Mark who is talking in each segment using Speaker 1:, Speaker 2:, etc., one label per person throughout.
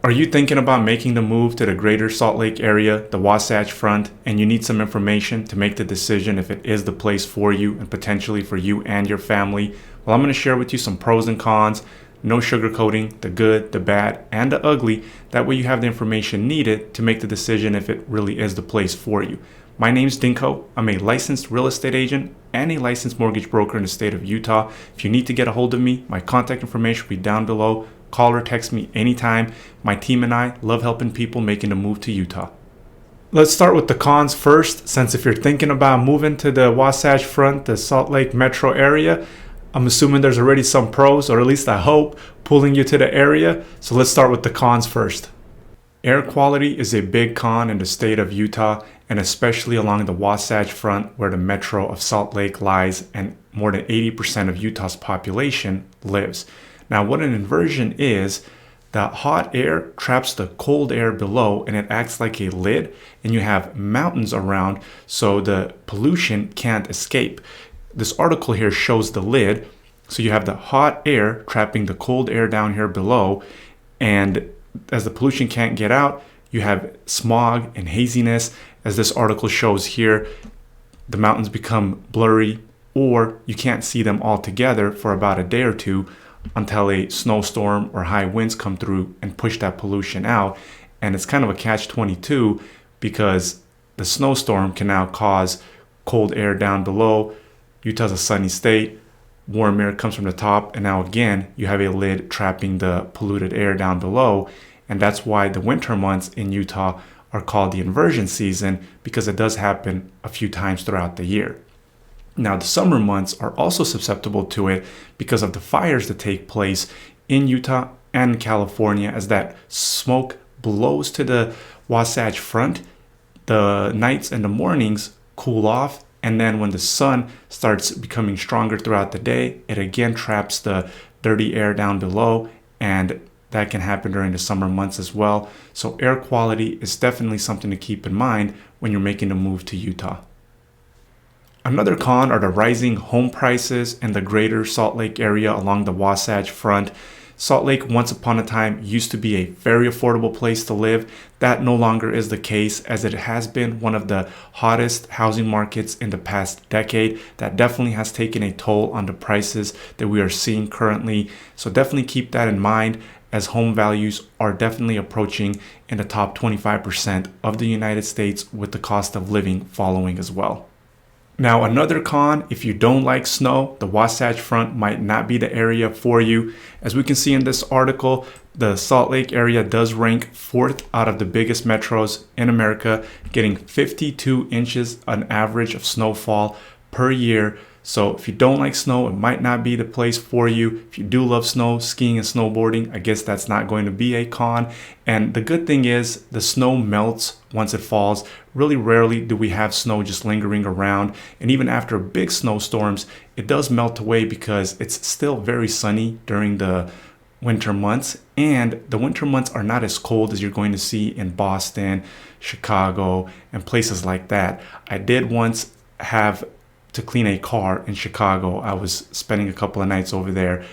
Speaker 1: Are you thinking about making the move to the greater Salt Lake area, the Wasatch Front, and you need some information to make the decision if it is the place for you and potentially for you and your family? Well, I'm going to share with you some pros and cons, no sugarcoating, the good, the bad, and the ugly. That way you have the information needed to make the decision if it really is the place for you. My name's Dinko. I'm a licensed real estate agent and a licensed mortgage broker in the state of Utah. If you need to get a hold of me, my contact information will be down below. Call or text me anytime. My team and I love helping people making the move to Utah. Let's start with the cons first, since if you're thinking about moving to the Wasatch Front, the Salt Lake metro area, I'm assuming there's already some pros, or at least I hope, pulling you to the area. So let's start with the cons first. Air quality is a big con in the state of Utah, and especially along the Wasatch Front where the metro of Salt Lake lies and more than 80% of Utah's population lives. Now, what an inversion is, the hot air traps the cold air below and it acts like a lid, and you have mountains around so the pollution can't escape. This article here shows the lid. So you have the hot air trapping the cold air down here below, and as the pollution can't get out, you have smog and haziness. As this article shows here, the mountains become blurry, or you can't see them all together for about a day or two until a snowstorm or high winds come through and push that pollution out. And it's kind of a catch-22 because the snowstorm can now cause cold air down below. Utah's a sunny state. Warm air comes from the top, and now again you have a lid trapping the polluted air down below. And that's why the winter months in Utah are called the inversion season, because it does happen a few times throughout the year. Now, the summer months are also susceptible to it because of the fires that take place in Utah and California. As that smoke blows to the Wasatch Front, the nights and the mornings cool off, and then when the sun starts becoming stronger throughout the day, it again traps the dirty air down below, and that can happen during the summer months as well. So air quality is definitely something to keep in mind when you're making a move to Utah. Another con are the rising home prices in the greater Salt Lake area along the Wasatch Front. Salt Lake once upon a time used to be a very affordable place to live. That no longer is the case, as it has been one of the hottest housing markets in the past decade. That definitely has taken a toll on the prices that we are seeing currently. So definitely keep that in mind, as home values are definitely approaching in the top 25% of the United States, with the cost of living following as well. Now, another con, if you don't like snow, the Wasatch Front might not be the area for you. As we can see in this article, the Salt Lake area does rank 4th out of the biggest metros in America, getting 52 inches on average of snowfall per year. So if you don't like snow, it might not be the place for you. If you do love snow, skiing and snowboarding, I guess that's not going to be a con. And the good thing is the snow melts once it falls. Really rarely do we have snow just lingering around. And even after big snowstorms, it does melt away because it's still very sunny during the winter months. And the winter months are not as cold as you're going to see in Boston, Chicago, and places like that. I did once have to clean a car in Chicago. I was spending a couple of nights over there,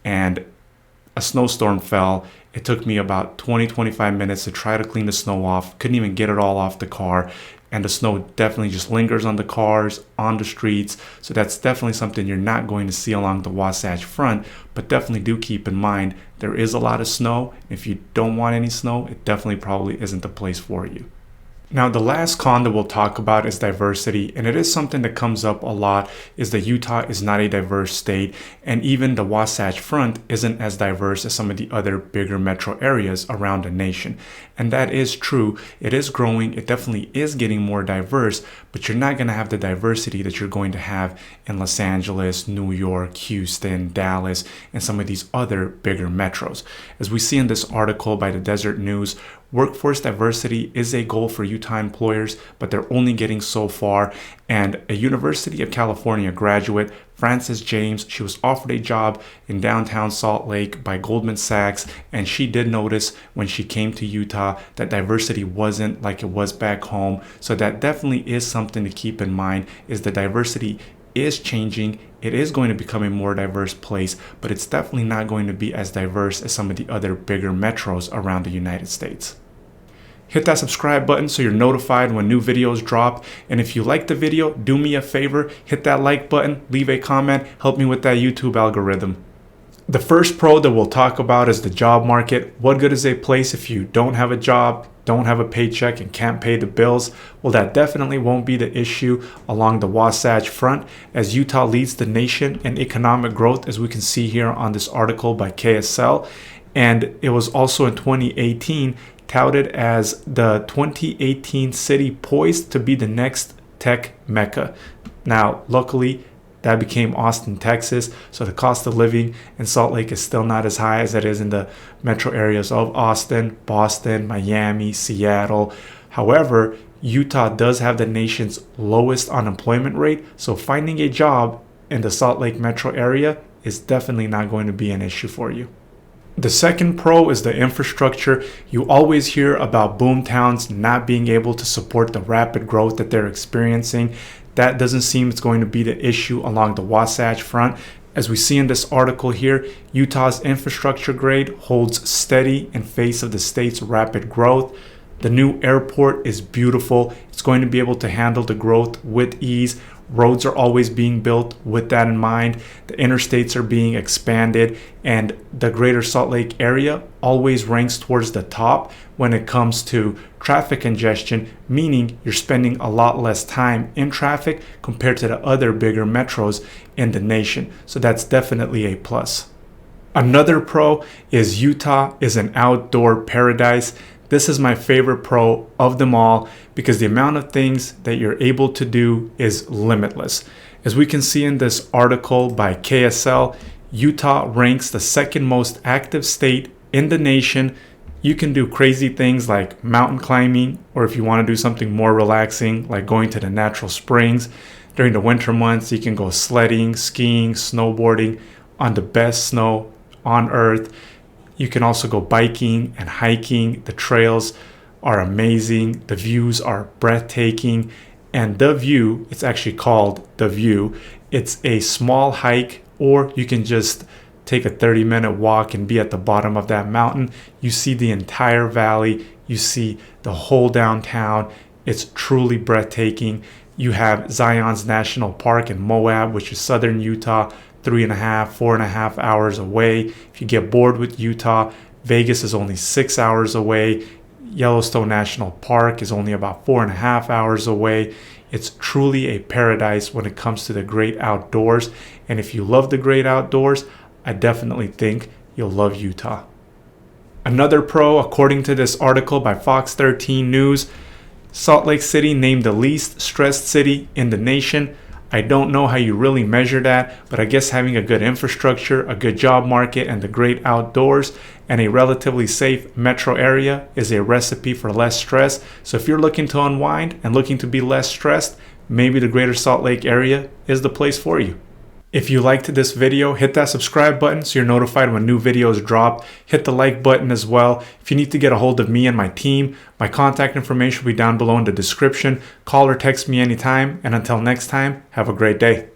Speaker 1: and a snowstorm fell. It took me about 20-25 minutes to try to clean the snow off. Couldn't even get it all off the car, and the snow definitely just lingers on the cars, on the streets. So that's definitely something you're not going to see along the Wasatch Front, but definitely do keep in mind there is a lot of snow. If you don't want any snow, it definitely probably isn't the place for you. Now, the last con that we'll talk about is diversity, and it is something that comes up a lot, is that Utah is not a diverse state, and even the Wasatch Front isn't as diverse as some of the other bigger metro areas around the nation. And that is true. It is growing. It definitely is getting more diverse, but you're not going to have the diversity that you're going to have in Los Angeles, New York, Houston, Dallas, and some of these other bigger metros. As we see in this article by the Desert News, workforce diversity is a goal for Utah employers, but they're only getting so far. And a University of California graduate, Frances James, she was offered a job in downtown Salt Lake by Goldman Sachs, and she did notice when she came to Utah that diversity wasn't like it was back home. So that definitely is something to keep in mind, is the diversity is changing. It is going to become a more diverse place, but it's definitely not going to be as diverse as some of the other bigger metros around the United States. Hit that subscribe button so you're notified when new videos drop. And if you like the video, do me a favor, hit that like button, leave a comment, help me with that YouTube algorithm. The first pro that we'll talk about is the job market. What good is a place if you don't have a job, don't have a paycheck, and can't pay the bills? Well, that definitely won't be the issue along the Wasatch Front, as Utah leads the nation in economic growth, as we can see here on this article by KSL. And it was also in 2018 touted as the 2018 city poised to be the next tech mecca. Now, luckily, that became Austin, Texas, so the cost of living in Salt Lake is still not as high as it is in the metro areas of Austin, Boston, Miami, Seattle. However, Utah does have the nation's lowest unemployment rate, so finding a job in the Salt Lake metro area is definitely not going to be an issue for you. The second pro is the infrastructure. You always hear about boom towns not being able to support the rapid growth that they're experiencing. That doesn't seem it's going to be the issue along the Wasatch Front. As we see in this article here, Utah's infrastructure grade holds steady in face of the state's rapid growth. The new airport is beautiful. It's going to be able to handle the growth with ease. Roads are always being built with that in mind. The interstates are being expanded, and the greater Salt Lake area always ranks towards the top when it comes to traffic congestion, meaning you're spending a lot less time in traffic compared to the other bigger metros in the nation. So that's definitely a plus. Another pro is Utah is an outdoor paradise. This is my favorite pro of them all because the amount of things that you're able to do is limitless. As we can see in this article by KSL, Utah ranks the second most active state in the nation. You can do crazy things like mountain climbing, or if you want to do something more relaxing, like going to the natural springs. During the winter months, you can go sledding, skiing, snowboarding on the best snow on earth. You can also go biking and hiking. The trails are amazing. The views are breathtaking. And The View, it's actually called The View. It's a small hike, or you can just take a 30-minute walk and be at the bottom of that mountain. You see the entire valley. You see the whole downtown. It's truly breathtaking. You have Zion's National Park in Moab, which is southern Utah, 4.5 hours away. If you get bored with Utah, Vegas is only 6 hours away. Yellowstone National Park is only about 4.5 hours away. It's truly a paradise when it comes to the great outdoors. And if you love the great outdoors, I definitely think you'll love Utah. Another pro, according to this article by Fox 13 News, Salt Lake City named the least stressed city in the nation. I don't know how you really measure that, but I guess having a good infrastructure, a good job market, and the great outdoors, and a relatively safe metro area is a recipe for less stress. So if you're looking to unwind and looking to be less stressed, maybe the greater Salt Lake area is the place for you. If you liked this video, hit that subscribe button so you're notified when new videos drop. Hit the like button as well. If you need to get a hold of me and my team, my contact information will be down below in the description. Call or text me anytime. And until next time, have a great day.